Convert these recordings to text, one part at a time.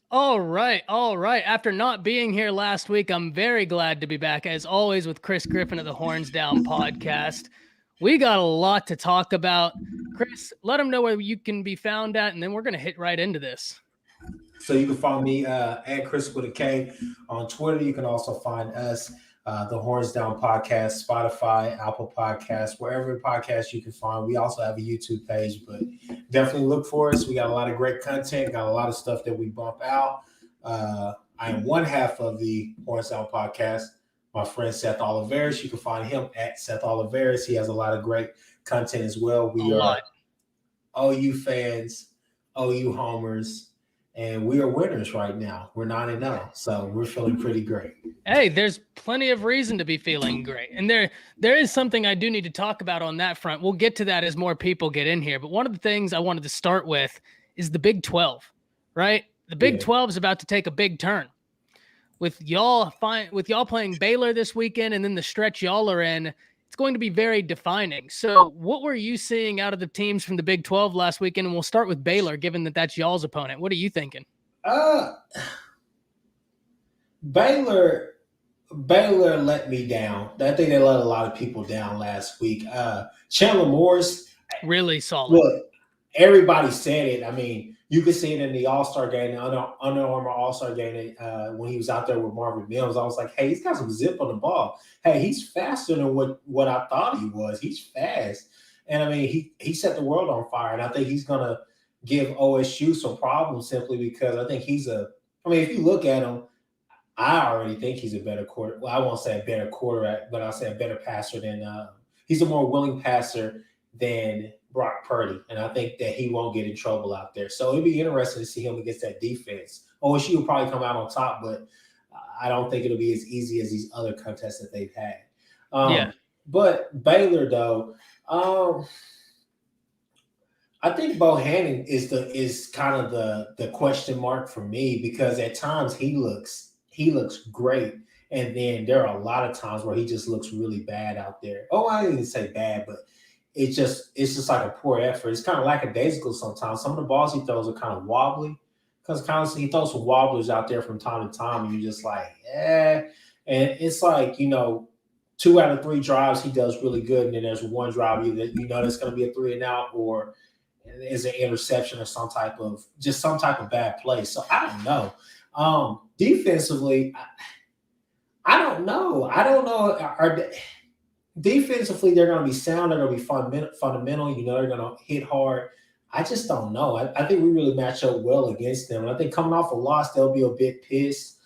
All right. All right. After not being here last week, I'm very glad to be back, as always, with Chris Griffin of the Horns Down podcast. We got a lot to talk about. Chris, let them know where you can be found at, and then we're going to hit right into this. So you can follow me at Chris with a K on Twitter. You can also find us, the Horns Down Podcast, Spotify, Apple Podcasts, wherever podcast you can find. We also have a YouTube page, but definitely look for us. We got a lot of great content, got a lot of stuff that we bump out. I am one half of the Horns Down Podcast. My friend Seth Oliveris, you can find him at Seth Oliveris. He has a lot of great content as well. We are OU fans, OU homers, and we are winners right now. We're 9-0, so we're feeling pretty great. Hey, there's plenty of reason to be feeling great. And there is something I do need to talk about on that front. We'll get to that as more people get in here. But one of the things I wanted to start with is the Big 12, right? The Big 12 is about to take a big turn. With y'all playing Baylor this weekend and then the stretch y'all are in, it's going to be very defining. So what were you seeing out of the teams from the Big 12 last weekend? And we'll start with Baylor, given that that's y'all's opponent. What are you thinking? Baylor let me down. I think they let a lot of people down last week. Chandler Morris, really solid. Look, everybody said it. I mean, you could see it in the All-Star game, the Under Armour All-Star game when he was out there with Marvin Mills. I was like, hey, he's got some zip on the ball. Hey, he's faster than what I thought he was. He's fast. And, I mean, he set the world on fire. And I think he's going to give OSU some problems simply because I think if you look at him, I already think he's a better quarterback. Well, I won't say a better quarterback, but I'll say a better passer than he's a more willing passer than Brock Purdy. And I think that he won't get in trouble out there. So it'll be interesting to see him against that defense. OSU will probably come out on top, but I don't think it'll be as easy as these other contests that they've had. But Baylor, though, I think Bohannon is kind of the question mark for me because at times he looks great. And then there are a lot of times where he just looks really bad out there. Oh, I didn't say bad, but it's just like a poor effort. It's kind of lackadaisical sometimes. Some of the balls he throws are kind of wobbly because constantly he throws some wobblers out there from time to time. And you're just like, And it's like, 2 out of 3 drives he does really good. And then there's one drive that there's going to be a 3 and out or is an interception or some type of bad play. So I don't know. Defensively, I don't know. Defensively, they're going to be sound. They're going to be fundamental. They're going to hit hard. I just don't know. I think we really match up well against them. And I think coming off a loss, they'll be a bit pissed,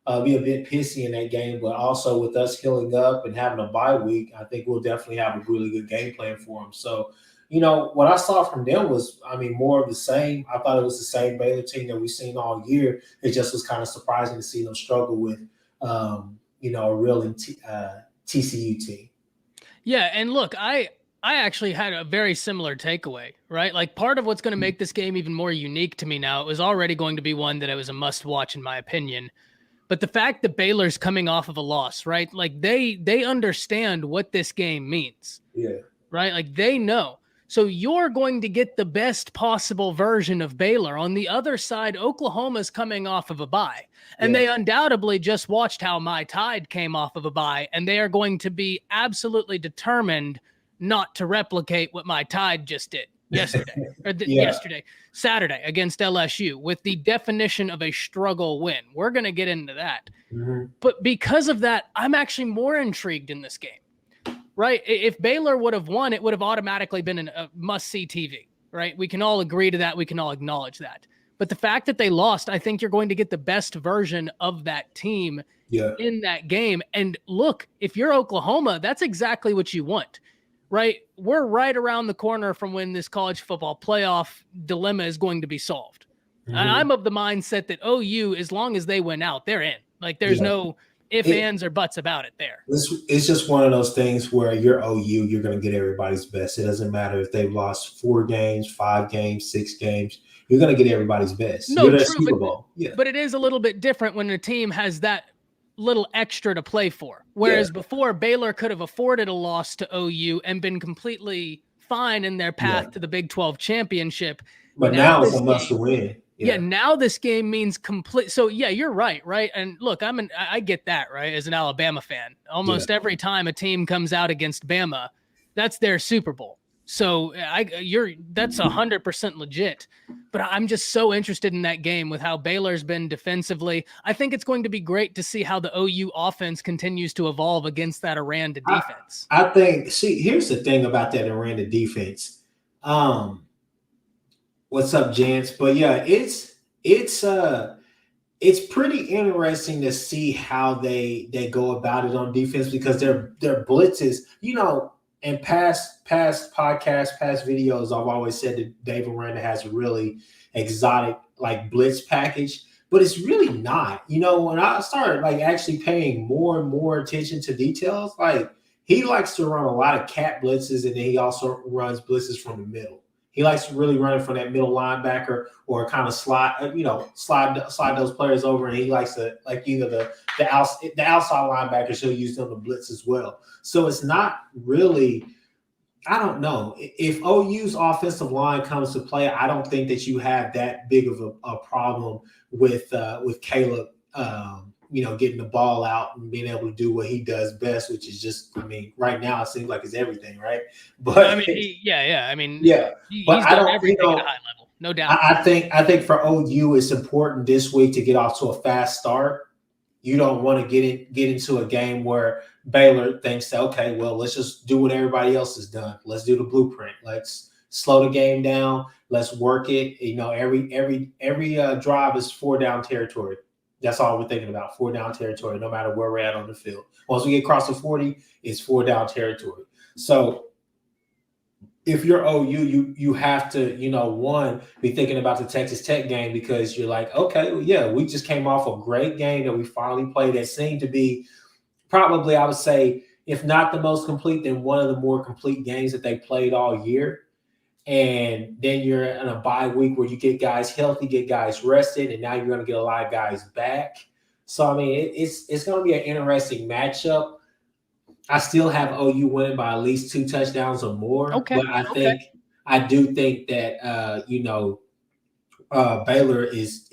be a bit pissy in that game. But also with us healing up and having a bye week, I think we'll definitely have a really good game plan for them. So, what I saw from them was, more of the same. I thought it was the same Baylor team that we've seen all year. It just was kind of surprising to see them struggle with, a real TCU team. Yeah, and look, I actually had a very similar takeaway, right? Like part of what's going to make this game even more unique to me now, it was already going to be one that it was a must-watch in my opinion. But the fact that Baylor's coming off of a loss, right? Like they understand what this game means. Yeah. Right? Like they know. So you're going to get the best possible version of Baylor. On the other side, Oklahoma's coming off of a bye. And they undoubtedly just watched how my Tide came off of a bye. And they are going to be absolutely determined not to replicate what my Tide just did Saturday against LSU with the definition of a struggle win. We're going to get into that. Mm-hmm. But because of that, I'm actually more intrigued in this game. Right? If Baylor would have won, it would have automatically been a must-see TV, right? We can all agree to that. We can all acknowledge that. But the fact that they lost, I think you're going to get the best version of that team in that game. And look, if you're Oklahoma, that's exactly what you want, right? We're right around the corner from when this college football playoff dilemma is going to be solved. Mm-hmm. And I'm of the mindset that OU, as long as they win out, they're in. Like there's no ands, or buts about it there. It's just one of those things where you're OU, you're going to get everybody's best. It doesn't matter if they've lost 4 games, 5 games, 6 games. You're going to get everybody's best. No, you're Super Bowl. But it is a little bit different when a team has that little extra to play for. Whereas before, Baylor could have afforded a loss to OU and been completely fine in their path to the Big 12 championship. But now it's a must win. Yeah, now this game means complete. So yeah, you're right. And look, I get that, right? As an Alabama fan, almost every time a team comes out against Bama, that's their Super Bowl. So that's 100% legit. But I'm just so interested in that game with how Baylor's been defensively. I think it's going to be great to see how the OU offense continues to evolve against that Aranda defense. I think. See, here's the thing about that Aranda defense. What's up, gents? But yeah, it's pretty interesting to see how they go about it on defense because their blitzes, in past podcasts, past videos, I've always said that Dave Aranda has a really exotic like blitz package, but it's really not. When I started like actually paying more and more attention to details, like he likes to run a lot of cat blitzes, and then he also runs blitzes from the middle. He likes really running from that middle linebacker or kind of slide those players over, and he likes to like either the outside linebackers. He'll use them to blitz as well. So it's not really. I don't know if OU's offensive line comes to play. I don't think that you have that big of a problem with Caleb. Getting the ball out and being able to do what he does best, which is just, right now it seems like it's everything, right? But But I done everything at a high level, no doubt. I think for OU, it's important this week to get off to a fast start. You don't want to get into a game where Baylor thinks that, okay, well, let's just do what everybody else has done. Let's do the blueprint. Let's slow the game down. Let's work it. Every drive is 4 down territory. That's all we're thinking about, 4 down territory, no matter where we're at on the field. Once we get across the 40, it's 4 down territory. So if you're OU, you have to, one, be thinking about the Texas Tech game because you're like, okay, well, yeah, we just came off a great game that we finally played that seemed to be probably, I would say, if not the most complete, then one of the more complete games that they played all year. And then you're in a bye week where you get guys healthy, get guys rested, and now you're going to get a lot of guys back. So, it's going to be an interesting matchup. I still have OU winning by at least 2 touchdowns or more. Okay. But I do think that, Baylor is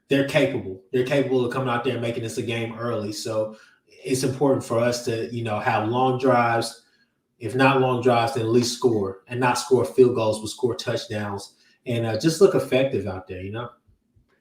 they're capable. They're capable of coming out there and making this a game early. So it's important for us to, have long drives. If not long drives, then at least score and not score field goals, but score touchdowns and just look effective out there,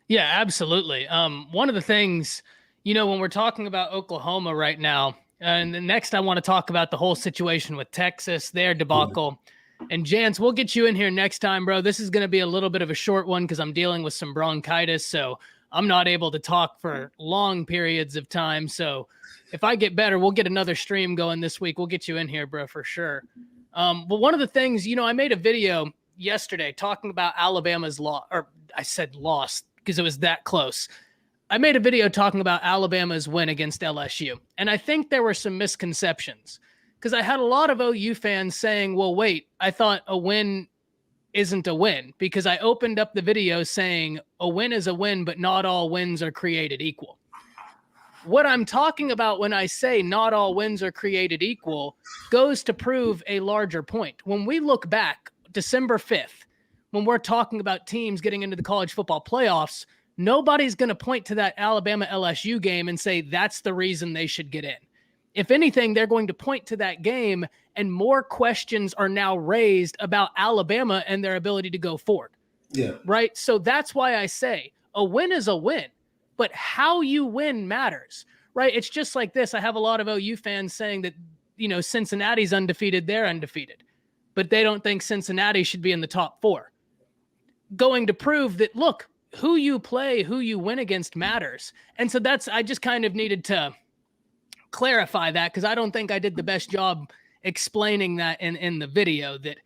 Yeah, absolutely. One of the things, when we're talking about Oklahoma right now, and the next I want to talk about the whole situation with Texas, their debacle. Yeah. And Jance, we'll get you in here next time, bro. This is going to be a little bit of a short one because I'm dealing with some bronchitis, so I'm not able to talk for long periods of time. So if I get better, we'll get another stream going this week. We'll get you in here, bro, for sure. But one of the things, I made a video yesterday talking about Alabama's loss, or I said loss because it was that close. I made a video talking about Alabama's win against LSU. And I think there were some misconceptions because I had a lot of OU fans saying, well, wait, I thought a win isn't a win because I opened up the video saying a win is a win, but not all wins are created equal. What I'm talking about when I say not all wins are created equal goes to prove a larger point. When we look back, December 5th, when we're talking about teams getting into the college football playoffs, nobody's going to point to that Alabama-LSU game and say that's the reason they should get in. If anything, they're going to point to that game, and more questions are now raised about Alabama and their ability to go forward. Yeah. Right? So that's why I say a win is a win. But how you win matters, right? It's just like this. I have a lot of OU fans saying that, Cincinnati's undefeated, they're undefeated. But they don't think Cincinnati should be in the top 4. Going to prove that, look, who you play, who you win against matters. And so I just kind of needed to clarify that because I don't think I did the best job explaining that in the video that,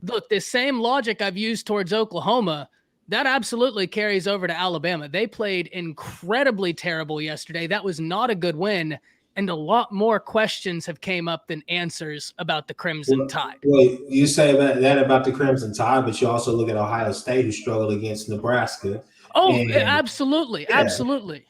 look, the same logic I've used towards Oklahoma, that absolutely carries over to Alabama. They played incredibly terrible yesterday. That was not a good win. And a lot more questions have came up than answers about the Crimson Tide. Well, you say that about the Crimson Tide, but you also look at Ohio State, who struggled against Nebraska. Oh, absolutely. Yeah. Absolutely.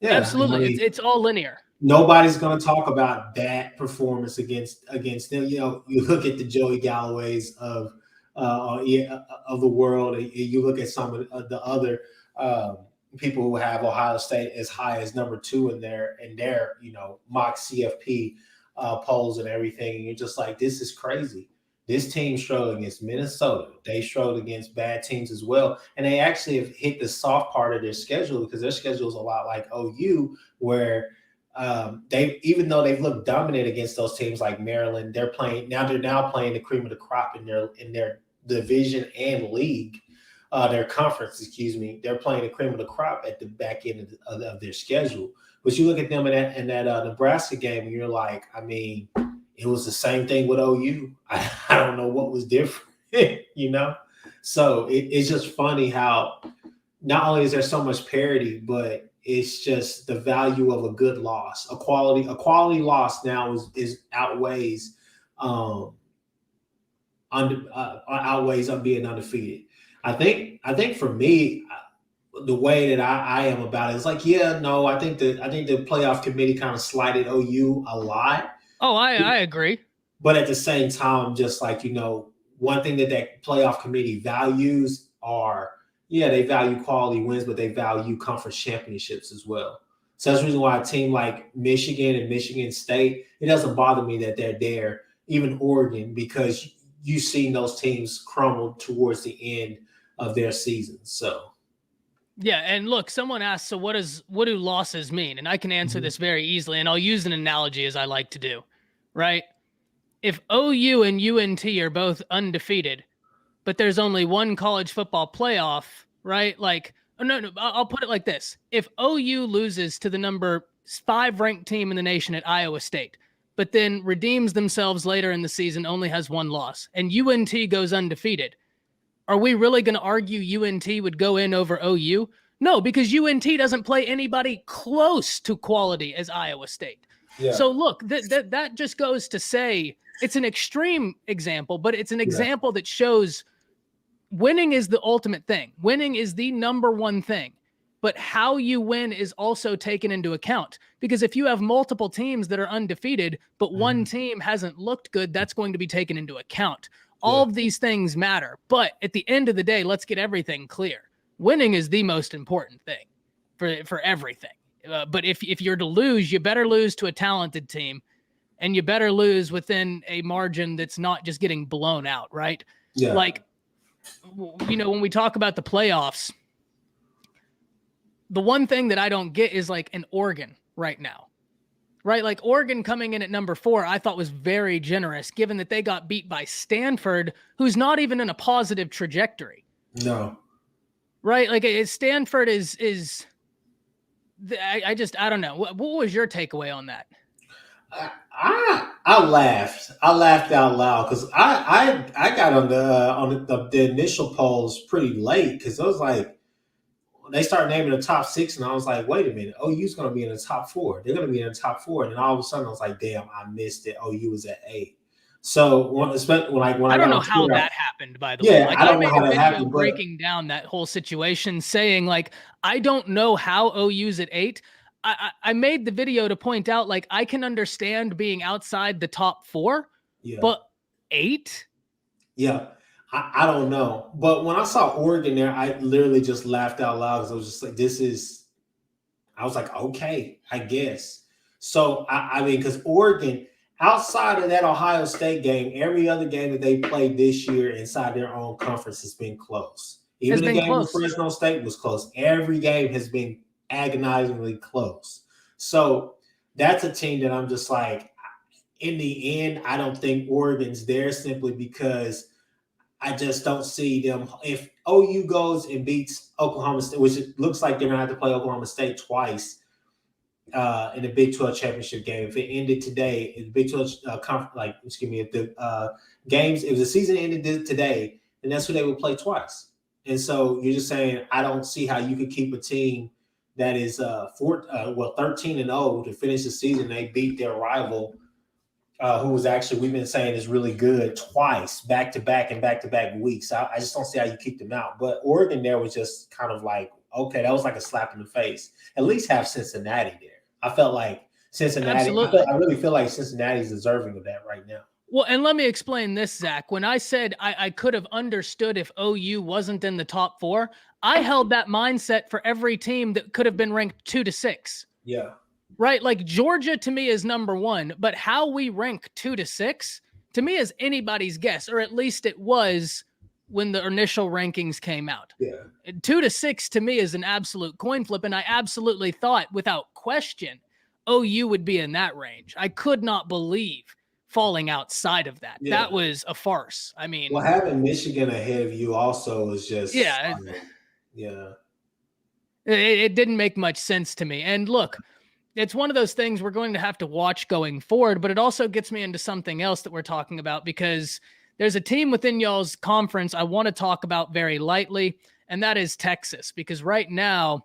Yeah. Absolutely. It's all linear. Nobody's going to talk about that performance against them. You look at the Joey Galloways of of the world. And you look at some of the other people who have Ohio State as high as number 2 in their mock CFP polls and everything. And you're just like, this is crazy. This team struggled against Minnesota. They struggled against bad teams as well. And they actually have hit the soft part of their schedule, because their schedule is a lot like OU, where even though they've looked dominant against those teams like Maryland, they're now playing the cream of the crop in their division and league, their conference, they're playing the cream of the crop at the back end of their schedule. But you look at them in that Nebraska game, and you're like, I mean, it was the same thing with OU. I don't know what was different, So it's just funny how not only is there so much parity, but it's just the value of a good loss. A quality loss now is outweighs being undefeated. I think for me, the way that I am about it is like, I think the playoff committee kind of slighted OU a lot. Oh, I agree. But at the same time, just like, one thing that playoff committee values they value quality wins, but they value conference championships as well. So that's the reason why a team like Michigan and Michigan State, it doesn't bother me that they're there, even Oregon, because you've seen those teams crumble towards the end of their season. So. Yeah, and look, someone asked, so what do losses mean? And I can answer this very easily, and I'll use an analogy as I like to do, right? If OU and UNT are both undefeated, but there's only one college football playoff, right? Like, no, I'll put it like this. If OU loses to the number 5 ranked team in the nation at Iowa State, but then redeems themselves later in the season, only has 1 loss, and UNT goes undefeated, are we really going to argue UNT would go in over OU? No, because UNT doesn't play anybody close to quality as Iowa State. Yeah. So look, that just goes to say it's an extreme example, but it's an example that shows winning is the ultimate thing. Winning is the number one thing. But how you win is also taken into account, because if you have multiple teams that are undefeated, but one team hasn't looked good, that's going to be taken into account. All of these things matter. But at the end of the day, let's get everything clear. Winning is the most important thing for everything. But if you're to lose, you better lose to a talented team, and you better lose within a margin that's not just getting blown out, right? Yeah. Like, when we talk about the playoffs, the one thing that I don't get is like an Oregon right now. Right, like Oregon coming in at number 4, I thought was very generous, given that they got beat by Stanford, who's not even in a positive trajectory. No. Right, like Stanford is. I don't know. What was your takeaway on that? I laughed. I laughed out loud because I got on the initial polls pretty late, because I was like, they started naming the top 6, and I was like, wait a minute, OU's going to be in the top 4. They're going to be in the top 4. And then all of a sudden I was like, damn, I missed it. OU was at 8. So when I don't know how that happened, by the way. Like, I made a video breaking down that whole situation, saying like, I don't know how OU's at 8. I made the video to point out, like, I can understand being outside the top 4, but 8? Yeah. I don't know. But when I saw Oregon there, I literally just laughed out loud, because I was just like, I was like, okay, I guess. So, I mean, because Oregon, outside of that Ohio State game, every other game that they played this year inside their own conference has been close. Even the game with Fresno State was close. Every game has been agonizingly close. So that's a team that I'm just like, in the end, I don't think Oregon's there, simply because I just don't see them. If OU goes and beats Oklahoma State, which it looks like they're going to have to play Oklahoma State twice in the Big 12 championship game. If it ended today, if the Big 12 if the games, if the season ended today, then that's who they would play twice. And so you're just saying, I don't see how you could keep a team that is 13-0 to finish the season. They beat their rival, who was actually, we've been saying, is really good, twice, back-to-back weeks. I just don't see how you keep them out. But Oregon there was just kind of like, okay, that was like a slap in the face. At least have Cincinnati there. I felt like Cincinnati. I really feel like Cincinnati's deserving of that right now. Well, and let me explain this, Zach. When I said I could have understood if OU wasn't in the top 4, I held that mindset for every team that could have been ranked 2 to 6. Yeah. Right? Like Georgia to me is number 1, but how we rank 2 to 6 to me is anybody's guess, or at least it was when the initial rankings came out. Yeah. 2 to 6 to me is an absolute coin flip, and I absolutely thought without question OU would be in that range. I could not believe falling outside of that. Yeah. That was a farce. I mean, well, having Michigan ahead of you also is just yeah, yeah. it didn't make much sense to me. And look, it's one of those things we're going to have to watch going forward, but it also gets me into something else that we're talking about, because there's a team within y'all's conference I want to talk about very lightly, and that is Texas, because right now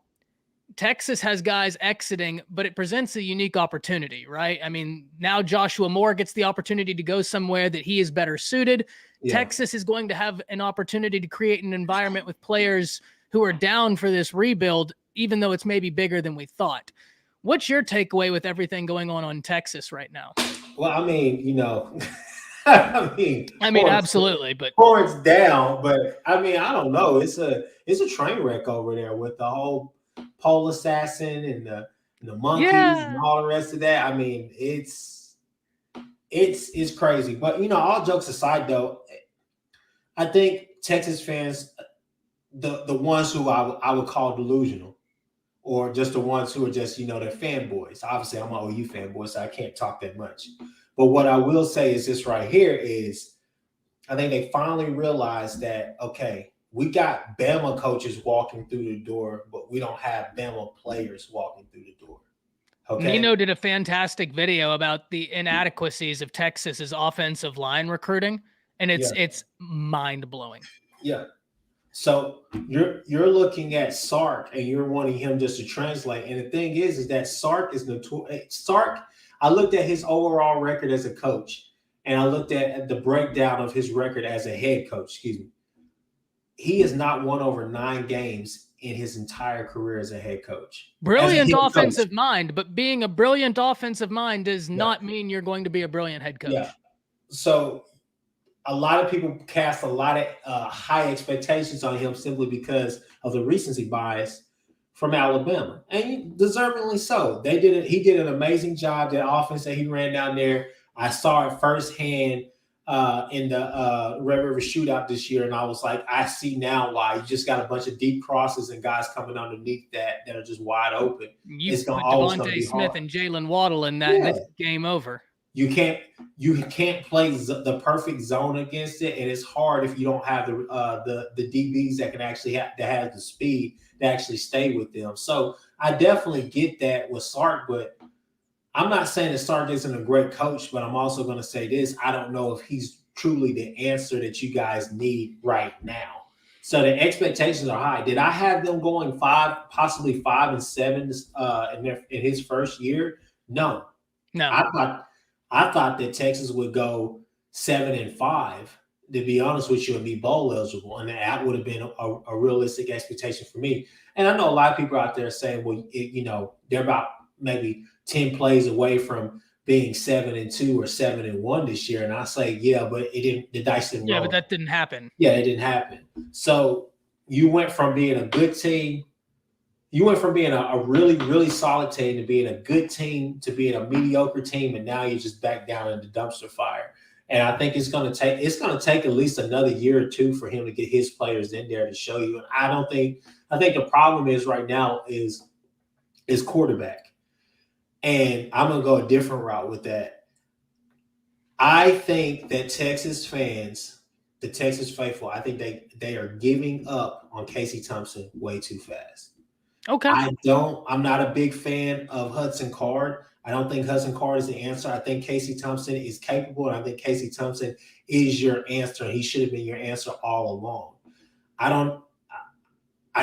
Texas has guys exiting, but it presents a unique opportunity, right? I mean, now Joshua Moore gets the opportunity to go somewhere that he is better suited. Yeah. Texas is going to have an opportunity to create an environment with players who are down for this rebuild, even though it's maybe bigger than we thought. What's your takeaway with everything going on in Texas right now? Well, I mean, I mean, absolutely, but points down. But I mean, I don't know. It's a train wreck over there with the whole pole assassin and the monkeys and all the rest of that. I mean, it's crazy. But all jokes aside, though, I think Texas fans, the ones who I would call delusional, or just the ones who are just, they're fanboys. Obviously, I'm an OU fanboy, so I can't talk that much. But what I will say is this right here is, I think they finally realized that, okay, we got Bama coaches walking through the door, but we don't have Bama players walking through the door. Okay. Nino did a fantastic video about the inadequacies of Texas's offensive line recruiting, and it's mind-blowing. Yeah. So you're looking at Sark and you're wanting him just to translate. And the thing is that Sark is notorious. Sark, I looked at his overall record as a coach, and I looked at the breakdown of his record as a head coach. Excuse me. He has not won over 9 games in his entire career as a head coach. Brilliant offensive mind, but being a brilliant offensive mind does not mean you're going to be a brilliant head coach. Yeah. So a lot of people cast a lot of high expectations on him simply because of the recency bias from Alabama, and deservingly so. He did an amazing job. That offense that he ran down there, I saw it firsthand in the Red River Shootout this year, and I was like, I see now why. You just got a bunch of deep crosses and guys coming underneath that are just wide open. It's going to always be Smith and Jalen Waddle in that, that's game over. You can't play the perfect zone against it, and it's hard if you don't have the DBs that can actually that have the speed to actually stay with them. So I definitely get that with Sark, but I'm not saying that Sark isn't a great coach, but I'm also going to say this: I don't know if he's truly the answer that you guys need right now. So the expectations are high. Did I have them going 5, possibly 5 and 7 in his first year? No. I thought that Texas would go 7 and 5, to be honest with you, and be bowl eligible. And that would have been a realistic expectation for me. And I know a lot of people out there saying, well, they're about maybe 10 plays away from being 7 and 2 or 7 and 1 this year. And I say, yeah, but it didn't, the dice didn't roll. Yeah, but that didn't happen. Yeah, it didn't happen. So you went from being a good team. You went from being a really, really solid team to being a good team to being a mediocre team, and now you're just back down in the dumpster fire. And I think it's going to take at least another year or two for him to get his players in there to show you. And I think the problem is right now is quarterback. And I'm going to go a different route with that. I think that Texas fans, the Texas faithful, I think they are giving up on Casey Thompson way too fast. Okay. I'm not a big fan of Hudson Card. I don't think Hudson Card is the answer. I think Casey Thompson is capable, and I think Casey Thompson is your answer. He should have been your answer all along. I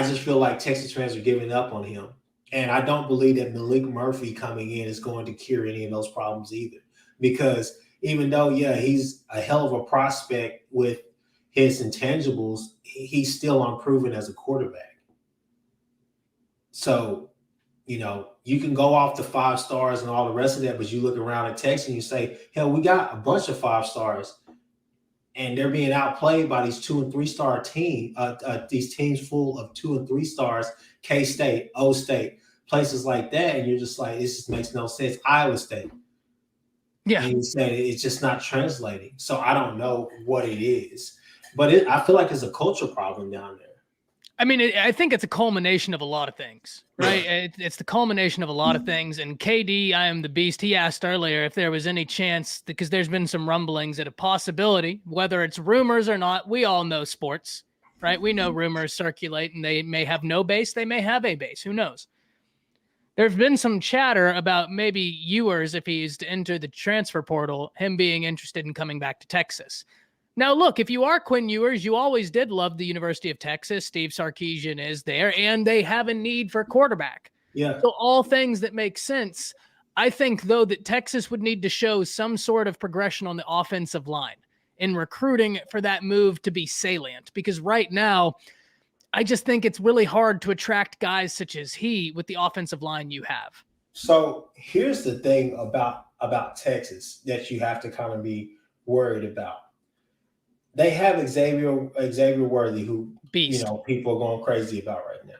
just feel like Texas fans are giving up on him. And I don't believe that Malik Murphy coming in is going to cure any of those problems either. Because even though, he's a hell of a prospect with his intangibles, he's still unproven as a quarterback. So, you can go off the 5 stars and all the rest of that, but you look around at Texas and you say, hell, we got a bunch of 5 stars, and they're being outplayed by these 2 and 3 star these teams full of 2 and 3 stars, K-State, O-State, places like that, and you're just like, this just makes no sense. Iowa State. Yeah. And you said it's just not translating. So I don't know what it is, but I feel like it's a culture problem down there. I mean, I think it's a culmination of a lot of things, right? It's the culmination of a lot of things. And KD, I am the beast. He asked earlier if there was any chance, because there's been some rumblings at a possibility, whether it's rumors or not. We all know sports, right? We know rumors circulate, and they may have no base. They may have a base. Who knows? There's been some chatter about maybe Ewers, if he's to enter the transfer portal, him being interested in coming back to Texas. Now, look, if you are Quinn Ewers, you always did love the University of Texas. Steve Sarkisian is there, and they have a need for quarterback. Yeah. So all things that make sense. I think, though, that Texas would need to show some sort of progression on the offensive line in recruiting for that move to be salient, because right now, I just think it's really hard to attract guys such as he with the offensive line you have. So here's the thing about Texas that you have to kind of be worried about. They have Xavier Worthy, who Beast. People are going crazy about right now.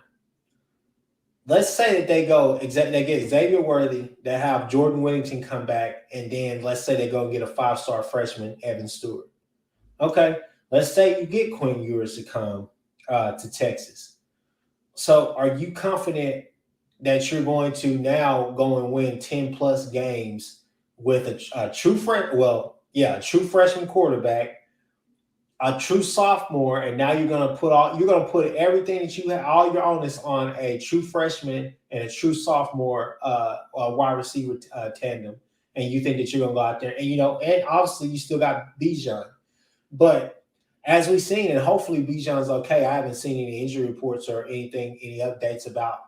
Let's say that they get Xavier Worthy, they have Jordan Whittington come back, and then let's say they go and get a 5-star freshman, Evan Stewart. Okay, let's say you get Quinn Ewers to come to Texas. So are you confident that you're going to now go and win 10+ games with a true freshman quarterback, a true sophomore, and now you're going to put everything that you have, all your onus on a true freshman and a true sophomore wide receiver tandem, and you think that you're going to go out there and obviously you still got Bijan, but as we've seen, and hopefully Bijan's okay. I haven't seen any injury reports or any updates about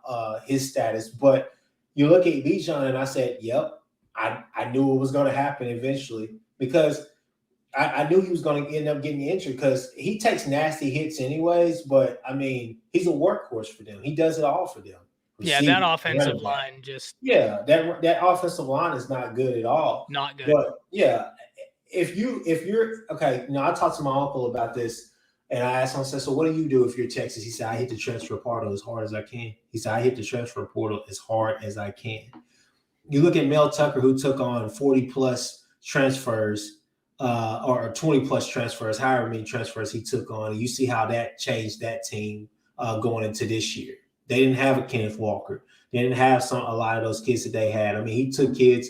his status, but you look at Bijan and I said, yep, I knew it was going to happen eventually, because I knew he was going to end up getting injured, because he takes nasty hits anyways. But I mean, he's a workhorse for them. He does it all for them. Yeah, that offensive line that offensive line is not good at all. Not good. But yeah, if you're okay, I talked to my uncle about this, and I asked him, I said, so what do you do if you're Texas? He said, I hit the transfer portal as hard as I can. He said, I hit the transfer portal as hard as I can. You look at Mel Tucker, who took on 40+ transfers. Or 20+ transfers, however many transfers he took on. And you see how that changed that team going into this year. They didn't have a Kenneth Walker. They didn't have a lot of those kids that they had. I mean, he took kids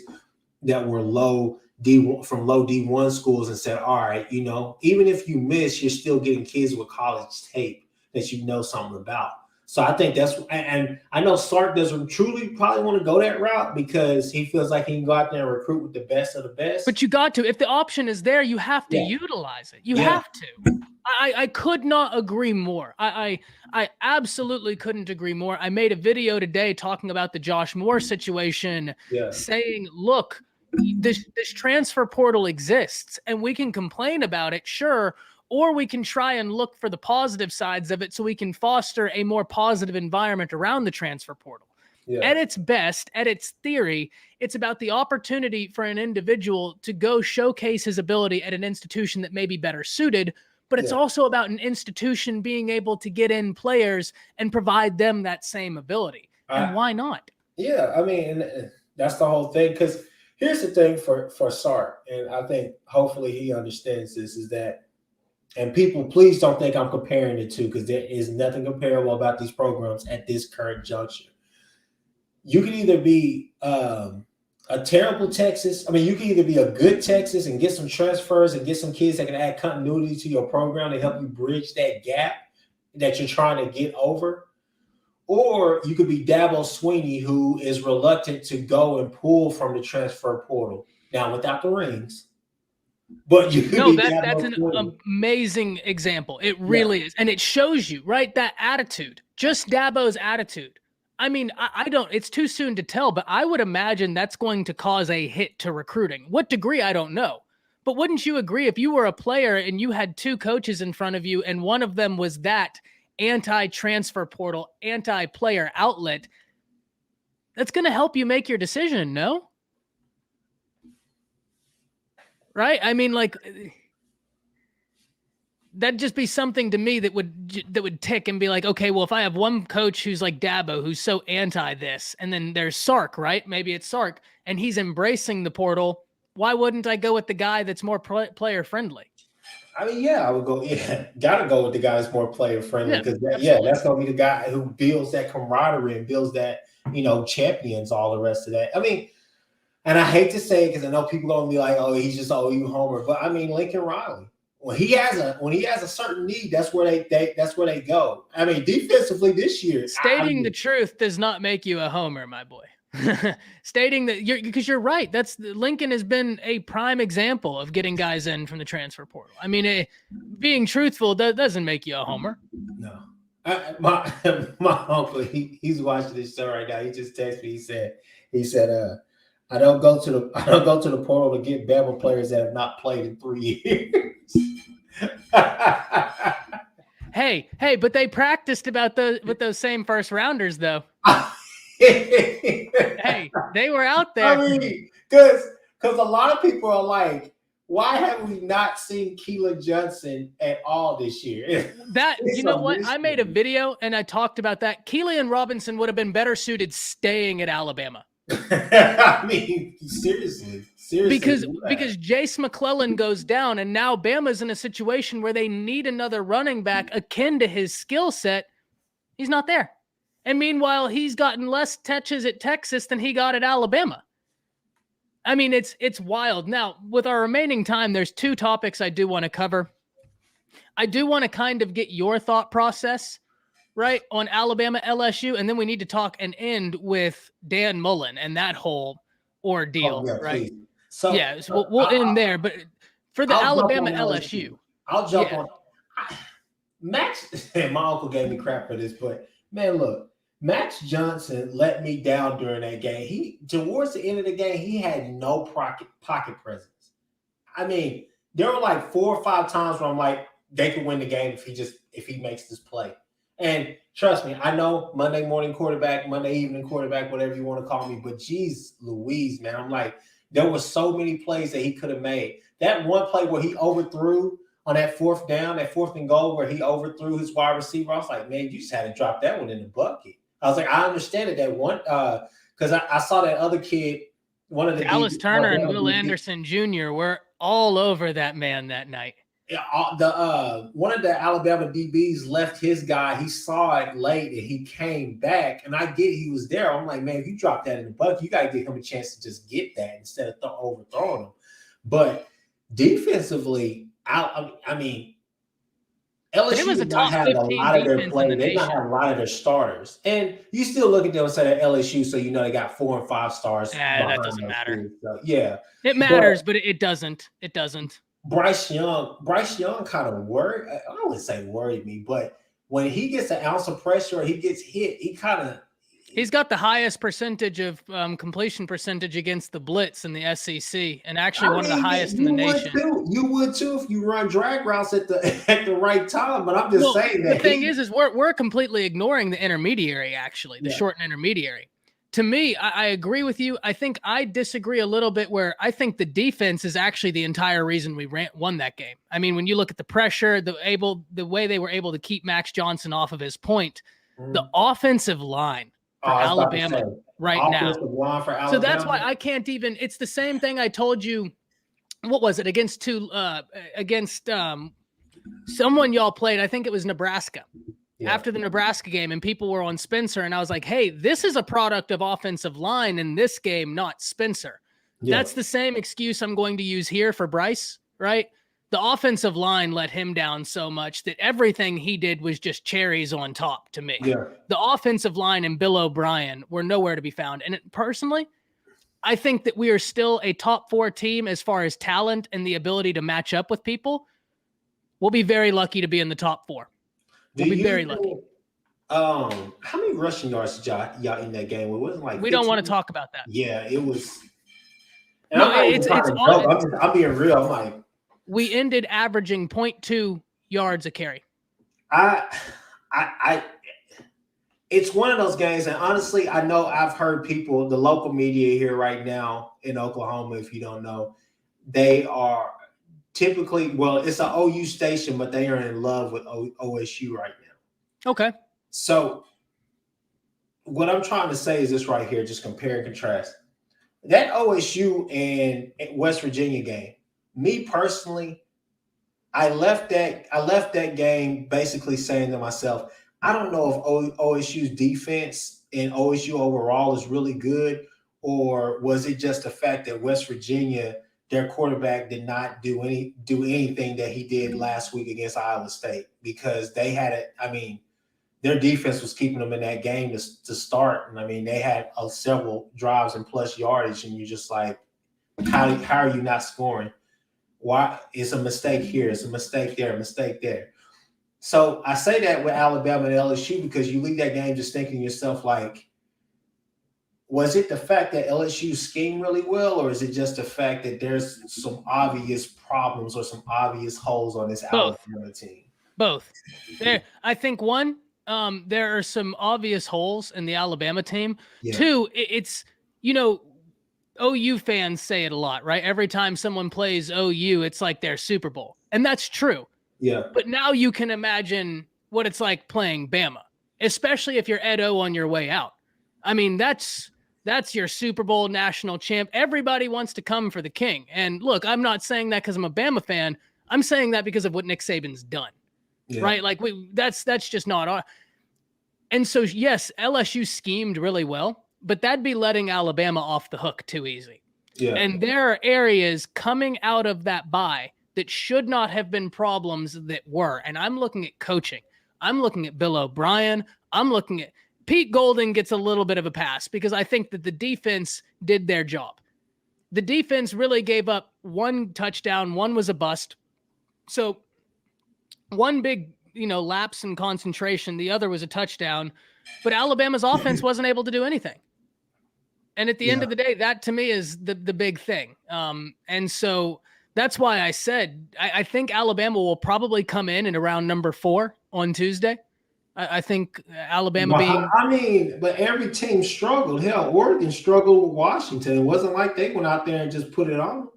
that were low D1 schools and said, all right, even if you miss, you're still getting kids with college tape that you know something about. So I think and I know Sark doesn't truly probably want to go that route, because he feels like he can go out there and recruit with the best of the best. But you got to, if the option is there, you have to utilize it. You have to. I could not agree more. I absolutely couldn't agree more. I made a video today talking about the Josh Moore situation, saying, look, this transfer portal exists and we can complain about it, sure, or we can try and look for the positive sides of it so we can foster a more positive environment around the transfer portal. Yeah. At its best, at its theory, it's about the opportunity for an individual to go showcase his ability at an institution that may be better suited, but it's also about an institution being able to get in players and provide them that same ability. And why not? Yeah, I mean, that's the whole thing, because here's the thing for Sark, and I think hopefully he understands this, is that, and people, please don't think I'm comparing the two, because there is nothing comparable about these programs at this current juncture. You can either be a terrible Texas. I mean, you can either be a good Texas and get some transfers and get some kids that can add continuity to your program to help you bridge that gap that you're trying to get over. Or you could be Dabo Swinney, who is reluctant to go and pull from the transfer portal. Now, without the rings. But you could that's an amazing example. It really is. And it shows you, right, that attitude, just Dabo's attitude. I mean, I don't, it's too soon to tell, but I would imagine that's going to cause a hit to recruiting. What degree, I don't know. But wouldn't you agree, if you were a player and you had 2 coaches in front of you and one of them was that anti-transfer portal, anti-player outlet, That's going to help you make your decision, no? Right? I mean, like, that'd just be something to me that would tick and be like, okay, well, if I have one coach who's like Dabo, who's so anti this, and then there's Sark, right? Maybe it's Sark, and he's embracing the portal. Why wouldn't I go with the guy that's more player friendly? I mean, yeah, I would go. Yeah, gotta go with the guy that's more player friendly because that's gonna be the guy who builds that camaraderie and builds that champions all the rest of that. I mean, and I hate to say it because I know people are gonna be like, oh, he's just you Homer, but I mean Lincoln Riley. When he has a certain need, that's where they go. I mean, defensively this year, stating the truth does not make you a homer, my boy. Stating that because you're right. That's Lincoln has been a prime example of getting guys in from the transfer portal. I mean, being truthful doesn't make you a homer. No, my uncle, he's watching this show right now. He just texted me. He said, I don't go to the portal to get Bama players that have not played in 3 years. Hey, but they practiced with those same first rounders though. Hey, they were out there. I mean, because a lot of people are like, why have we not seen Keelan Johnson at all this year? You know what? I made a video and I talked about that. Keelan Robinson would have been better suited staying at Alabama. I mean, seriously. Because Jace McClellan goes down, and now Bama's in a situation where they need another running back akin to his skill set. He's not there. And meanwhile, he's gotten less touches at Texas than he got at Alabama. I mean, it's wild. Now, with our remaining time, there's 2 topics I do want to cover. I do want to kind of get your thought process, right, on Alabama LSU, and then we need to talk and end with Dan Mullen and that whole ordeal, right? Please. So we'll end there. But for the Alabama LSU, I'll jump on. Max, my uncle gave me crap for this, but man, look. Max Johnson let me down during that game. Towards the end of the game, he had no pocket presence. I mean, there were like 4 or 5 times where I'm like, they could win the game if he makes this play. And trust me, I know Monday morning quarterback, Monday evening quarterback, whatever you want to call me, but geez Louise, man, I'm like, there were so many plays that he could have made. That one play where he overthrew on that 4th down, that 4th and goal where he overthrew his wide receiver, I was like, man, you just had to drop that one in the bucket. I was like, I understand it. That one, because I saw that other kid, one of the Dallas Turner and Will Anderson Jr. were all over that man that night. Yeah, one of the Alabama DBs left his guy. He saw it late and he came back. And I get he was there. I'm like, man, if you drop that in the bucket, you got to give him a chance to just get that instead of overthrowing him. But defensively, I mean, LSU was a top 15 defense in the nation. They don't have a lot of their starters. And you still look at them and say they're LSU, so you know they got 4 and 5 stars. Yeah, that doesn't matter. So, yeah. It matters, but it doesn't. It doesn't. Bryce Young kind of worried. I wouldn't say worried me, but when he gets an ounce of pressure or he gets hit, he's got the highest percentage of completion percentage against the blitz in the SEC, and actually one of the highest in the nation. You would too if you run drag routes at the right time. But I'm just saying that the thing is we're completely ignoring the intermediary. Actually, the short and intermediary. To me, I agree with you. I think I disagree a little bit where I think the defense is actually the entire reason we won that game. I mean, when you look at the pressure, the way they were able to keep Max Johnson off of his point, the offensive line for Alabama right now. So that's why I can't even. It's the same thing I told you. What was it against someone y'all played? I think it was Nebraska. After the Nebraska game, and people were on Spencer, and I was like, hey, this is a product of offensive line in this game, not Spencer. Yeah. That's the same excuse I'm going to use here for Bryce, right? The offensive line let him down so much that everything he did was just cherries on top to me. Yeah. The offensive line and Bill O'Brien were nowhere to be found. And personally, I think that we are still a top 4 team as far as talent and the ability to match up with people. We'll be very lucky to be in the top 4. We'll be very lucky. How many rushing yards did y'all in that game? It wasn't like 15? We don't want to talk about that. Yeah, it was. No, I'm being real. I'm like, we ended averaging 0.2 yards a carry. it's one of those games, and honestly, I know I've heard people, the local media here right now in Oklahoma, if you don't know, they are typically, well, it's an OU station, but they are in love with OSU right now. Okay. So what I'm trying to say is this right here, just compare and contrast. That OSU and West Virginia game, me personally, I left that game basically saying to myself, I don't know if OSU's defense and OSU overall is really good, or was it just the fact that West Virginia, their quarterback, did not do anything that he did last week against Iowa State, because they had it. I mean, their defense was keeping them in that game to start, and I mean they had several drives and plus yardage, and you're just like, how are you not scoring? Why? It's a mistake here, it's a mistake there, a mistake there. So I say that with Alabama and LSU because you leave that game just thinking to yourself, like, was it the fact that LSU schemed really well, or is it just the fact that there's some obvious problems or some obvious holes on this Alabama team? Both. I think one, there are some obvious holes in the Alabama team. Yeah. Two, it's, OU fans say it a lot, right? Every time someone plays OU, it's like their Super Bowl. And that's true. Yeah. But now you can imagine what it's like playing Bama, especially if you're Ed O on your way out. I mean, that's your Super Bowl national champ. Everybody wants to come for the king. And look, I'm not saying that because I'm a Bama fan. I'm saying that because of what Nick Saban's done. Yeah. Right? Like that's just not our. And so, yes, LSU schemed really well, but that'd be letting Alabama off the hook too easy. Yeah. And there are areas coming out of that bye that should not have been problems that were. And I'm looking at coaching. I'm looking at Bill O'Brien. I'm looking at Pete Golding gets a little bit of a pass because I think that the defense did their job. The defense really gave up one touchdown. One was a bust. So one big, lapse in concentration. The other was a touchdown. But Alabama's offense wasn't able to do anything. And at the end of the day, that to me is the big thing. And so that's why I said I think Alabama will probably come in around number 4 on Tuesday. I think Alabama but every team struggled. Hell, Oregon struggled with Washington. It wasn't like they went out there and just put it on.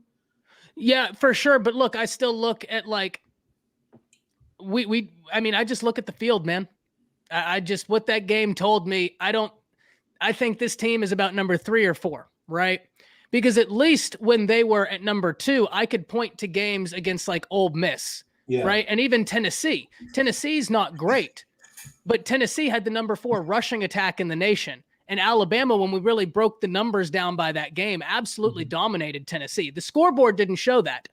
Yeah, for sure. But look, I still look at like I just look at the field, man. I just what that game told me. I think this team is about number 3 or 4, right? Because at least when they were at number 2, I could point to games against like Ole Miss, right? And even Tennessee. Tennessee's not great, but Tennessee had the number 4 rushing attack in the nation. And Alabama, when we really broke the numbers down by that game, absolutely dominated Tennessee. The scoreboard didn't show that.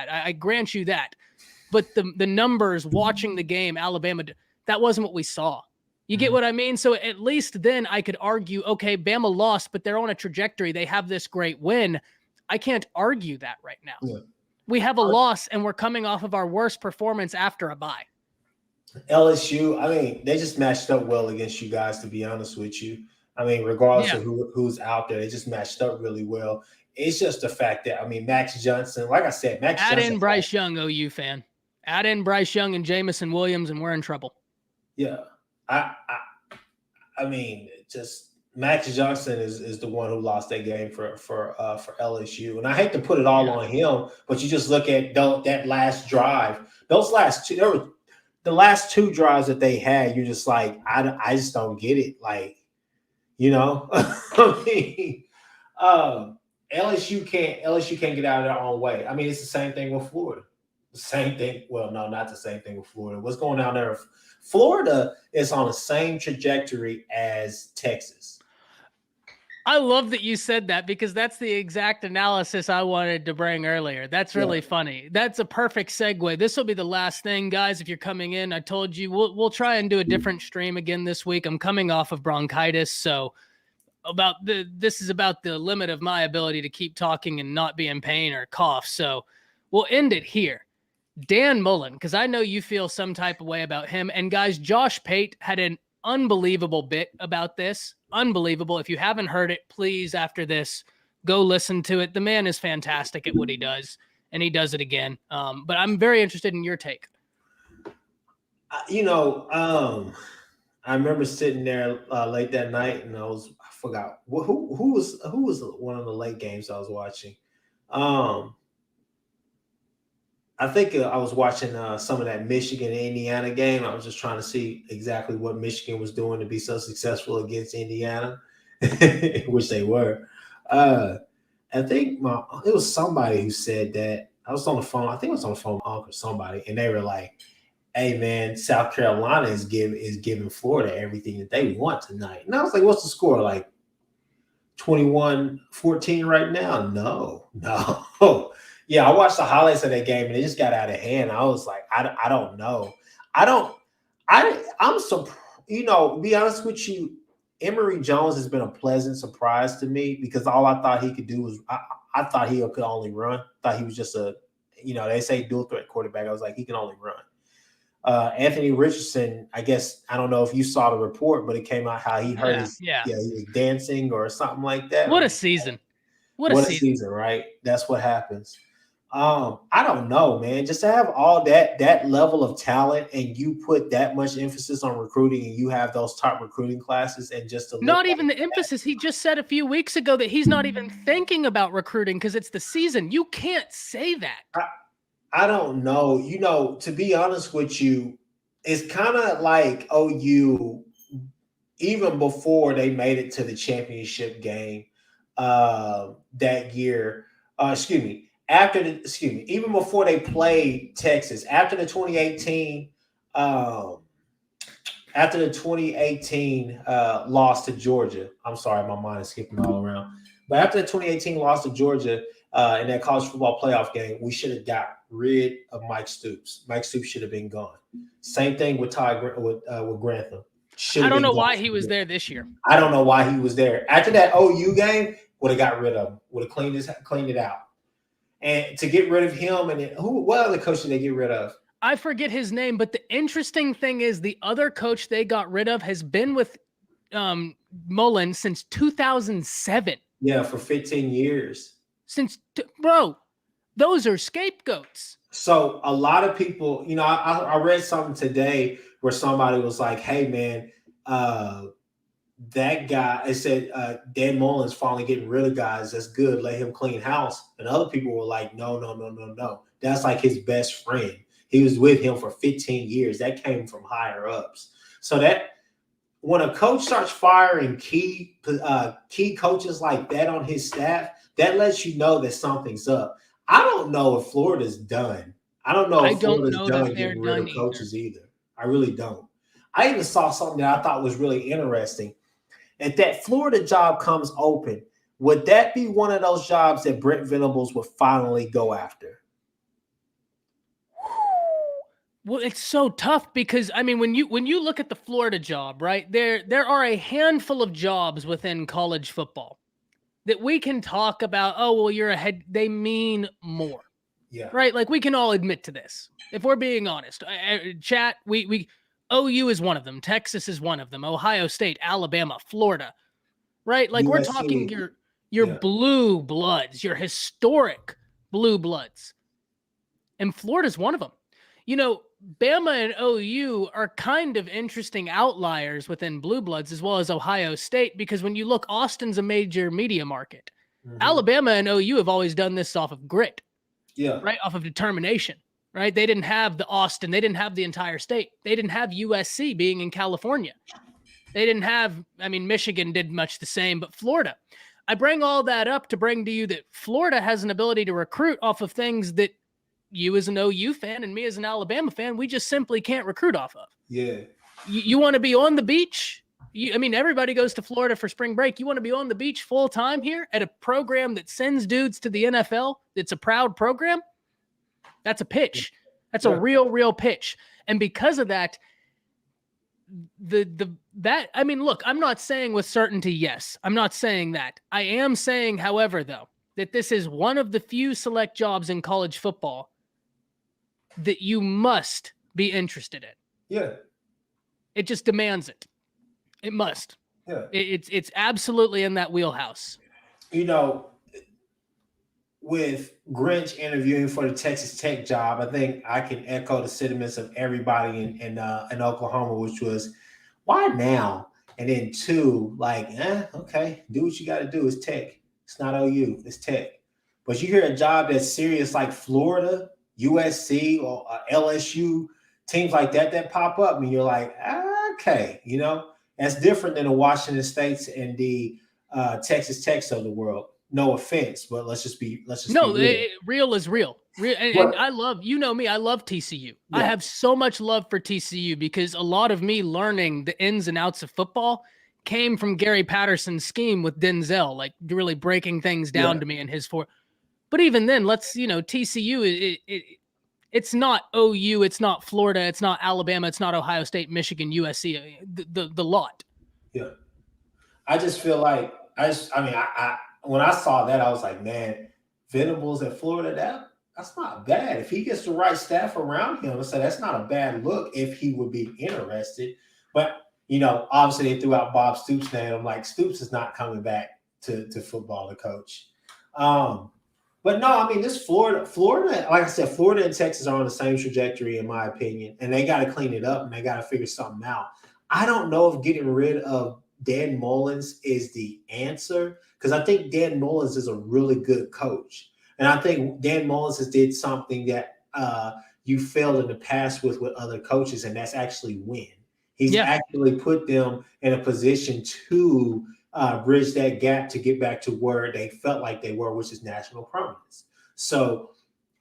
I grant you that. But the numbers watching the game, Alabama, that wasn't what we saw. You get what I mean? So at least then I could argue, okay, Bama lost, but they're on a trajectory. They have this great win. I can't argue that right now. Yeah. We have a loss, and we're coming off of our worst performance after a bye. LSU, I mean, they just matched up well against you guys, to be honest with you. I mean, regardless of who's out there, they just matched up really well. It's just the fact that, I mean, Max Johnson, like I said, Add in Bryce Young, OU fan. Add in Bryce Young and Jamison Williams, and we're in trouble. Yeah. I mean, just Max Johnson is the one who lost that game for LSU, and I hate to put it all on him, but you just look at that last drive. Those last two, the last 2 drives that they had. You're just like, I just don't get it. Like, I mean, LSU can't get out of their own way. I mean, it's the same thing with Florida. The same thing. Well, no, not the same thing with Florida. What's going on there? Florida is on the same trajectory as Texas. I love that you said that because that's the exact analysis I wanted to bring earlier. That's really funny. That's a perfect segue. This will be the last thing, guys. If you're coming in, I told you we'll try and do a different stream again this week. I'm coming off of bronchitis, so this is about the limit of my ability to keep talking and not be in pain or cough. So we'll end it here. Dan Mullen, because I know you feel some type of way about him. And guys, Josh Pate had an unbelievable bit about this. Unbelievable. If you haven't heard it, please, after this, go listen to it. The man is fantastic at what he does, and he does it again. But I'm very interested in your take. I remember sitting there late that night, and I forgot who was one of the late games I was watching. I think I was watching some of that Michigan Indiana game. I was just trying to see exactly what Michigan was doing to be so successful against Indiana, which they were. I think it was somebody who said that. I was on the phone. I think it was on the phone with Uncle or somebody, and they were like, "Hey man, South Carolina is giving Florida everything that they want tonight." And I was like, "What's the score? Like 21-14 right now?" No. Yeah, I watched the highlights of that game and it just got out of hand. I was like, I don't know. I don't. I'm surprised. Be honest with you, Emory Jones has been a pleasant surprise to me because all I thought he could do was I thought he could only run. Thought he was just they say dual threat quarterback. I was like, he can only run. Anthony Richardson, I guess I don't know if you saw the report, but it came out how he hurt his Yeah. he was dancing or something like that. What a season! What a season, right? That's what happens. I don't know, man. Just to have all that level of talent and you put that much emphasis on recruiting and you have those top recruiting classes and just to not even the emphasis. He just said a few weeks ago that he's not even thinking about recruiting because it's the season. You can't say that. I don't know. To be honest with you, it's kind of like OU, even before they made it to the championship game that year. Even before they played Texas, after the 2018 loss to Georgia. I'm sorry, my mind is skipping all around. But after the 2018 loss to Georgia in that college football playoff game, we should have got rid of Mike Stoops. Mike Stoops should have been gone. Same thing with with Grantham. I don't know why he was there this year. I don't know why he was there. After that OU game, would have got rid of him. Would have cleaned it out. And to get rid of him, and what other coach did they get rid of? I forget his name, but the interesting thing is the other coach they got rid of has been with Mullen since 2007. Yeah, for 15 years. Bro, those are scapegoats. So a lot of people, I read something today where somebody was like, "Hey man, that guy," it said Dan Mullen's finally getting rid of guys. That's good. Let him clean house. And other people were like, no. That's like his best friend. He was with him for 15 years. That came from higher ups. So that when a coach starts firing key coaches like that on his staff, that lets you know that something's up. I don't know if Florida's done. I don't know if Florida's done getting rid of coaches either. I really don't. I even saw something that I thought was really interesting. If that Florida job comes open, would that be one of those jobs that Brent Venables would finally go after? Well, it's so tough because when you look at the Florida job, right, there are a handful of jobs within college football that we can talk about. Oh, well, you're ahead. They mean more. Yeah. Right. Like we can all admit to this. If we're being honest, chat, we OU is one of them. Texas is one of them. Ohio State, Alabama, Florida. Right. Like USC. We're talking your blue bloods, your historic blue bloods. And Florida's one of them. Bama and OU are kind of interesting outliers within blue bloods as well as Ohio State, because when you look, Austin's a major media market. Mm-hmm. Alabama and OU have always done this off of grit. Yeah. Right. Off of determination. Right. They didn't have the Austin. They didn't have the entire state. They didn't have USC being in California. They didn't have, Michigan did much the same, but Florida. I bring all that up to bring to you that Florida has an ability to recruit off of things that you as an OU fan and me as an Alabama fan, we just simply can't recruit off of. Yeah. You want to be on the beach? Everybody goes to Florida for spring break. You want to be on the beach full time here at a program that sends dudes to the NFL? It's a proud program. That's a pitch. That's a real pitch. And because of that, look, I'm not saying with certainty, yes. I'm not saying that. I am saying, however, though, that this is one of the few select jobs in college football that you must be interested in. Yeah. It just demands it. It must. Yeah. It's absolutely in that wheelhouse. With Grinch interviewing for the Texas Tech job, I think I can echo the sentiments of everybody in Oklahoma, which was, why now? And then two, like, okay, do what you got to do. It's Tech. It's not OU. It's Tech. But you hear a job that's serious like Florida, USC, or LSU, teams like that pop up, and you're like, okay, that's different than the Washington States and the Texas Techs of the world. No offense, but let's just be real. Real is real. And I love, me, I love TCU. Yeah. I have so much love for TCU because a lot of me learning the ins and outs of football came from Gary Patterson's scheme with Denzel, like really breaking things down to me in his But even then, TCU, it's not OU, it's not Florida, it's not Alabama, it's not Ohio State, Michigan, USC, the lot. Yeah. I just feel like, when I saw that, I was like, man, Venables at Florida, that's not bad. If he gets the right staff around him, so that's not a bad look if he would be interested. But, obviously they threw out Bob Stoops' name. I'm like, Stoops is not coming back to football to coach. But no, this Florida, like I said, Florida and Texas are on the same trajectory, in my opinion, and they got to clean it up and they got to figure something out. I don't know if getting rid of Dan Mullins is the answer, because I think Dan Mullins is a really good coach. And I think Dan Mullins has did something that you failed in the past with other coaches, and that's actually win. He's actually put them in a position to bridge that gap to get back to where they felt like they were, which is national prominence. So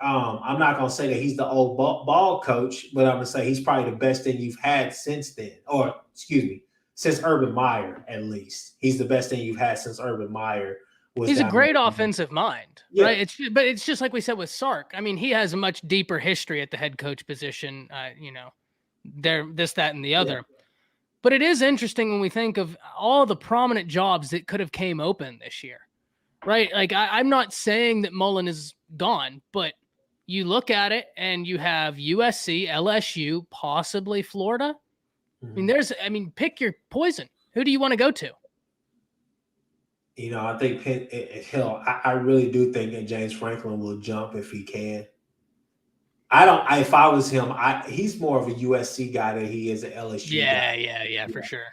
I'm not going to say that he's the old ball coach, but I'm going to say he's probably the best thing you've had since then. Or, excuse me, since Urban Meyer, at least. He's the best thing you've had since Urban Meyer. He's a great offensive mind, right? But it's just like we said with Sark. He has a much deeper history at the head coach position, this, that, and the other. Yeah. But it is interesting when we think of all the prominent jobs that could have came open this year, right? Like, I'm not saying that Mullen is gone, but you look at it and you have USC, LSU, possibly Florida. Mm-hmm. Pick your poison. Who do you want to go to? I think I really do think that James Franklin will jump if he can. If I was him, he's more of a USC guy than he is an LSU guy. Yeah, for sure.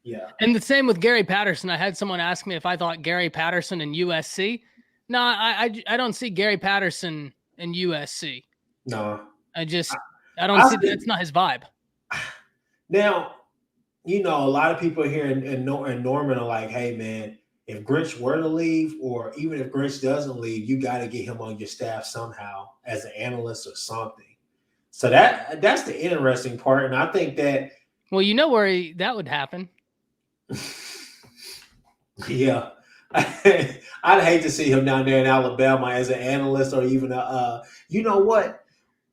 Yeah. And the same with Gary Patterson. I had someone ask me if I thought Gary Patterson and USC. No, I don't see Gary Patterson in USC. No. I don't see that. It's not his vibe. Now, a lot of people here in Norman are like, hey, man, if Grinch were to leave, or even if Grinch doesn't leave, you got to get him on your staff somehow as an analyst or something. So that's the interesting part. And I think that. Well, where that would happen. Yeah. I'd hate to see him down there in Alabama as an analyst, or even you know what?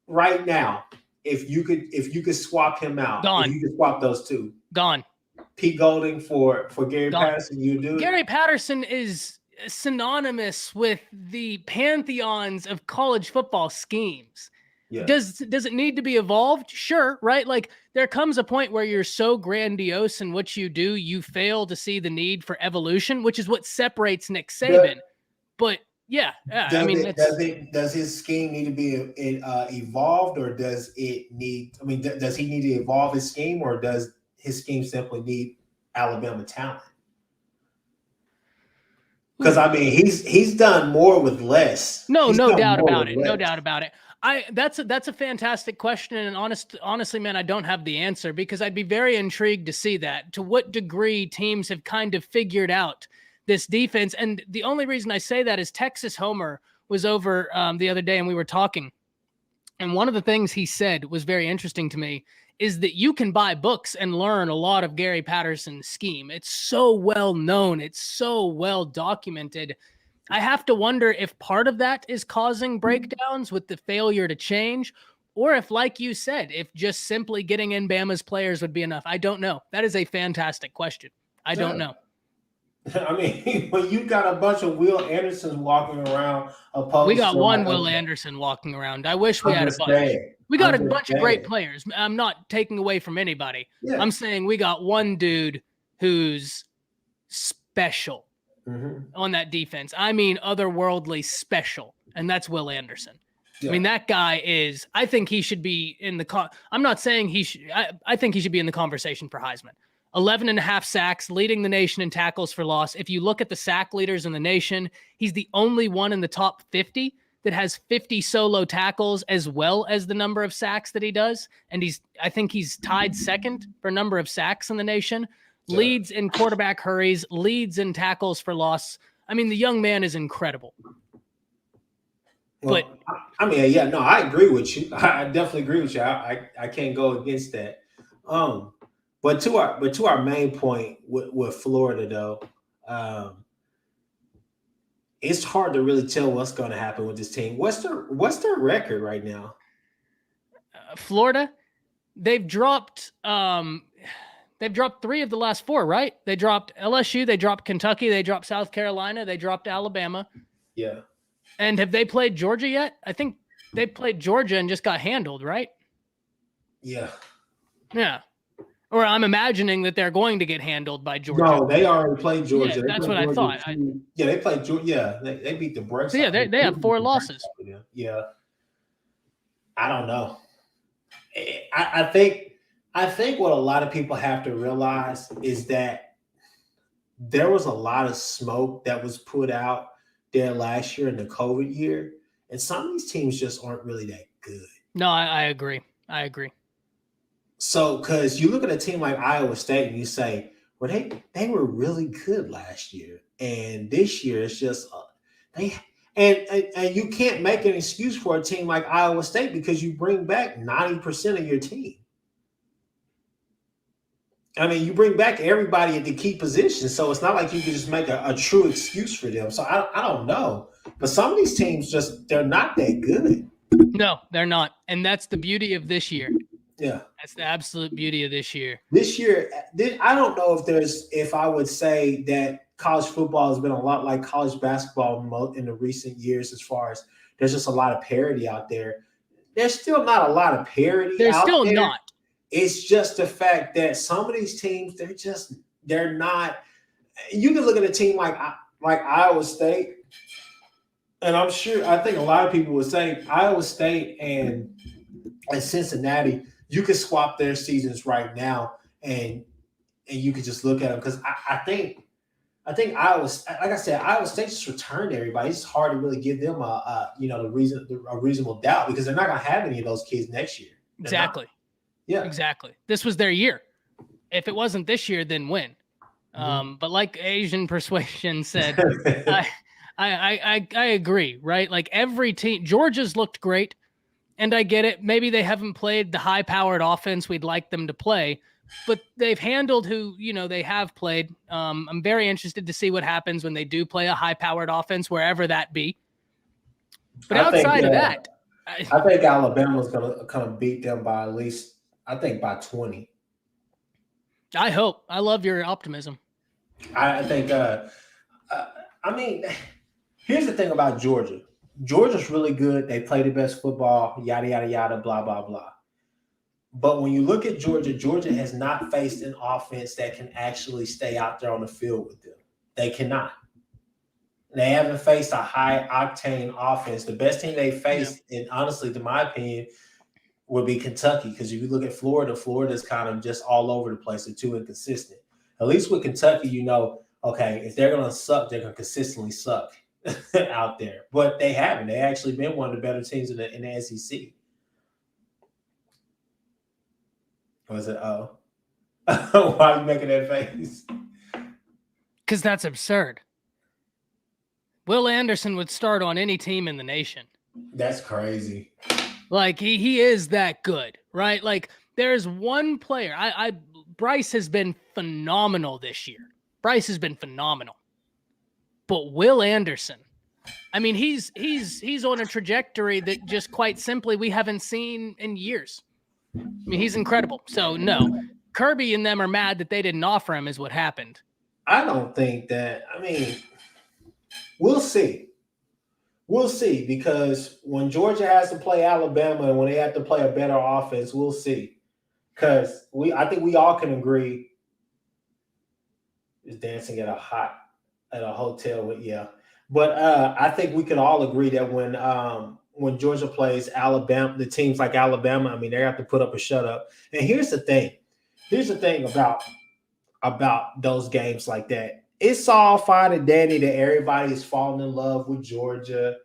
Right now, if you could swap him out, gone. If you could swap those two, gone. Pete Golding for Gary Patterson, you do. Gary Patterson is synonymous with the pantheons of college football schemes. Yeah. Does it need to be evolved? Sure, right? Like, there comes a point where you're so grandiose in what you do, you fail to see the need for evolution, which is what separates Nick Saban. But yeah. Does his scheme need to be evolved, or does it need? Does he need to evolve his scheme, or does his scheme simply need Alabama talent? Because he's done more with less. No doubt about it. No doubt about it. That's a fantastic question, and honestly, man, I don't have the answer, because I'd be very intrigued to see that, to what degree teams have kind of figured out this defense. And the only reason I say that is Texas Homer was over the other day, and we were talking, and one of the things he said was very interesting to me, is that you can buy books and learn a lot of Gary Patterson's scheme. It's so well known. It's so well documented. I have to wonder if part of that is causing breakdowns with the failure to change, or if, like you said, if just simply getting in Bama's players would be enough. I don't know. That is a fantastic question. I don't know. When you got a bunch of Will Andersons walking around, we got one Will Anderson walking around. I wish we had a bunch. We got a bunch of great players. I'm not taking away from anybody. Yeah. I'm saying we got one dude who's special on that defense. Otherworldly special, and that's Will Anderson. Yeah. That guy is. I think he should be in the. I'm not saying he should. I think he should be in the conversation for Heisman. 11 and a half sacks, leading the nation in tackles for loss. If you look at the sack leaders in the nation, he's the only one in the top 50 that has 50 solo tackles as well as the number of sacks that he does. And I think he's tied second for number of sacks in the nation. Yeah. Leads in quarterback hurries, leads in tackles for loss. I mean, the young man is incredible. Well, but I mean, yeah, no, I agree with you. I definitely agree with you. I can't go against that. But to our main point with Florida, though, it's hard to really tell what's going to happen with this team. What's their record right now? Florida, they've dropped 3 of the last 4, right? They dropped LSU, they dropped Kentucky, they dropped South Carolina, they dropped Alabama. Yeah. And have they played Georgia yet? I think they played Georgia and just got handled, right? Yeah. Yeah. Or I'm imagining that they're going to get handled by Georgia. No, they already played Georgia. Yeah, that's what Georgia. I thought. Yeah, they played Georgia. Yeah, they beat the brakes. So yeah, they have 4 losses. Yeah. I don't know. I think what a lot of people have to realize is that there was a lot of smoke that was put out there last year in the COVID year, and some of these teams just aren't really that good. No, I agree. So, because you look at a team like Iowa State and you say, well, they were really good last year, and this year it's just and you can't make an excuse for a team like Iowa State because you bring back 90% of your team. I mean, you bring back everybody at the key position, so it's not like you can just make a true excuse for them. So I don't know, but some of these teams they're not that good. No, they're not, and that's the beauty of this year. Yeah, that's the absolute beauty of this year. This year, I don't know if I would say that college football has been a lot like college basketball in the recent years, as far as there's just a lot of parity out there. There's still not a lot of parity. There's still not. It's just the fact that some of these teams, they're not. You can look at a team like Iowa State, and I think a lot of people would say Iowa State and Cincinnati, you could swap their seasons right now, and you could just look at them, because I think Iowa State just returned everybody. It's hard to really give them a reasonable doubt, because they're not going to have any of those kids next year. Exactly. Yeah, exactly. This was their year. If it wasn't this year, then when? But like Asian Persuasion said, I agree, right? Like every team, Georgia's looked great, and I get it. Maybe they haven't played the high-powered offense we'd like them to play, but they've handled who they have played. I'm very interested to see what happens when they do play a high-powered offense, wherever that be. But outside of that, I think Alabama's going to kind of beat them by at least, I think, by 20. I hope. I love your optimism. I think, I mean, here's the thing about Georgia. Georgia's really good. They play the best football, yada, yada, yada, blah, blah, blah. But when you look at Georgia, Georgia has not faced an offense that can actually stay out there on the field with them. They cannot. They haven't faced a high-octane offense. The best team they faced, and honestly, to my opinion, would be Kentucky, because if you look at Florida's kind of just all over the place. They're too inconsistent. At least with Kentucky, okay, if they're going to suck, they're going to consistently suck out there. But they haven't. They actually been one of the better teams in the SEC. Was it? Oh. Why are you making that face? Because that's absurd. Will Anderson would start on any team in the nation. That's crazy. Like, he is that good, right? Like, there's one player. Bryce has been phenomenal this year. Bryce has been phenomenal. But Will Anderson, I mean, he's on a trajectory that just quite simply we haven't seen in years. I mean, he's incredible. So, no, Kirby and them are mad that they didn't offer him is what happened. I don't think that. I mean, we'll see. We'll see, because when Georgia has to play Alabama and when they have to play a better offense, we'll see. Because I think we all can agree. Is dancing at a hotel with But I think we can all agree that when Georgia plays Alabama, the teams like Alabama, I mean, they have to put up a shut up. And here's the thing. Here's the thing about about those games like that. It's all fine and dandy that everybody is falling in love with Georgia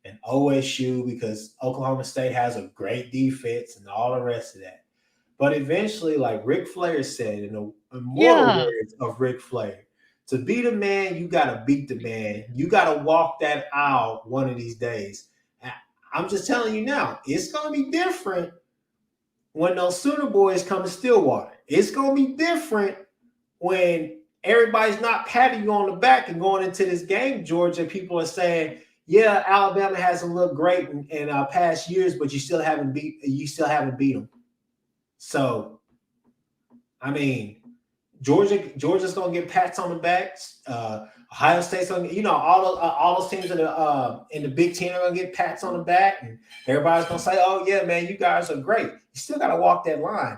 and OSU because Oklahoma State has a great defense and all the rest of that. But eventually, like Ric Flair said in the immortal words of Ric Flair, to be the man, you got to beat the man. You got to walk that aisle one of these days. I'm just telling you now, it's going to be different when those Sooner boys come to Stillwater. It's going to be different when everybody's not patting you on the back and going into this game, Georgia. People are saying, yeah, Alabama hasn't looked great in past years, but you still haven't beat them. So, I mean, Georgia's gonna get pats on the backs. Ohio State's gonna, all those teams in the Big Ten are gonna get pats on the back, and everybody's gonna say, "Oh yeah, man, you guys are great." You still got to walk that line.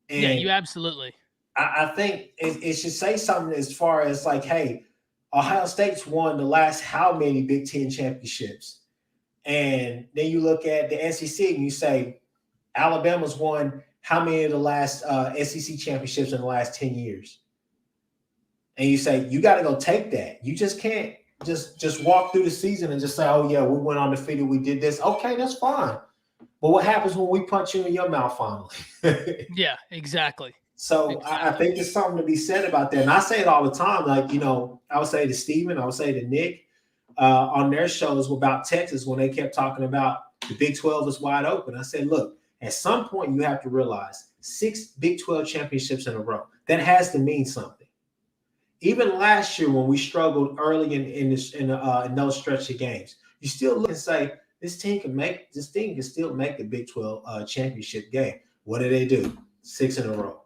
And yeah, you absolutely. I think it should say something as far as like, hey, Ohio State's won the last how many Big Ten championships, and then you look at the SEC and you say, Alabama's won how many of the last SEC championships in the last 10 years? And you say, you got to go take that. You just can't just walk through the season and just say, oh, yeah, we went undefeated. We did this. Okay, that's fine. But what happens when we punch you in your mouth finally? Yeah, exactly. So I think there's something to be said about that. And I say it all the time. Like, I would say to Steven, I would say to Nick on their shows about Texas when they kept talking about the Big 12 is wide open. I said, look, at some point you have to realize 6 Big 12 championships in a row. That has to mean something. Even last year when we struggled early in those stretch of games, you still look and say, this team can still make the Big 12 championship game. What do they do? 6 in a row.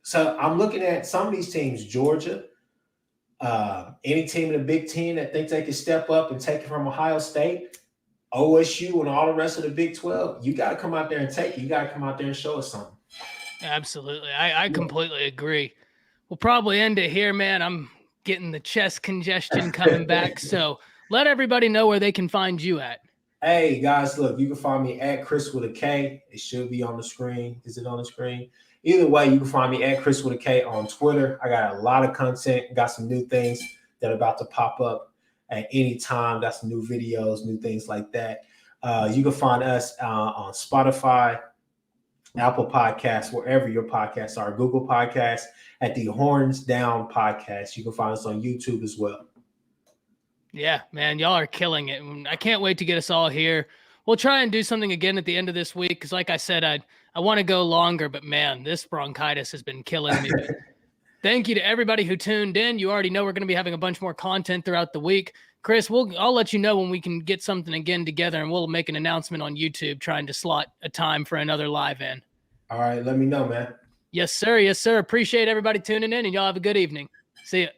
So I'm looking at some of these teams, Georgia, any team in the Big Ten that thinks they can step up and take it from Ohio State, OSU, and all the rest of the Big 12. You got to come out there and take it. You got to come out there and show us something. Absolutely. I completely agree. We'll probably end it here, man. I'm getting the chest congestion coming back. So let everybody know where they can find you at. Hey, guys, look, you can find me at Chris with a K. It should be on the screen. Is it on the screen? Either way, you can find me at Chris with a K on Twitter. I got a lot of content, got some new things that are about to pop up at any time. Got some new videos, new things like that. You can find us on Spotify, Apple Podcasts, wherever your podcasts are, Google Podcasts, at the Horns Down Podcast. You can find us on YouTube as well. Yeah, man, y'all are killing it. I can't wait to get us all here. We'll try and do something again at the end of this week because, like I said, I want to go longer, but man, this bronchitis has been killing me. Thank you to everybody who tuned in. You already know we're going to be having a bunch more content throughout the week. Chris, I'll let you know when we can get something again together, and we'll make an announcement on YouTube trying to slot a time for another live in. All right, let me know, man. Yes, sir. Yes, sir. Appreciate everybody tuning in, and y'all have a good evening. See ya.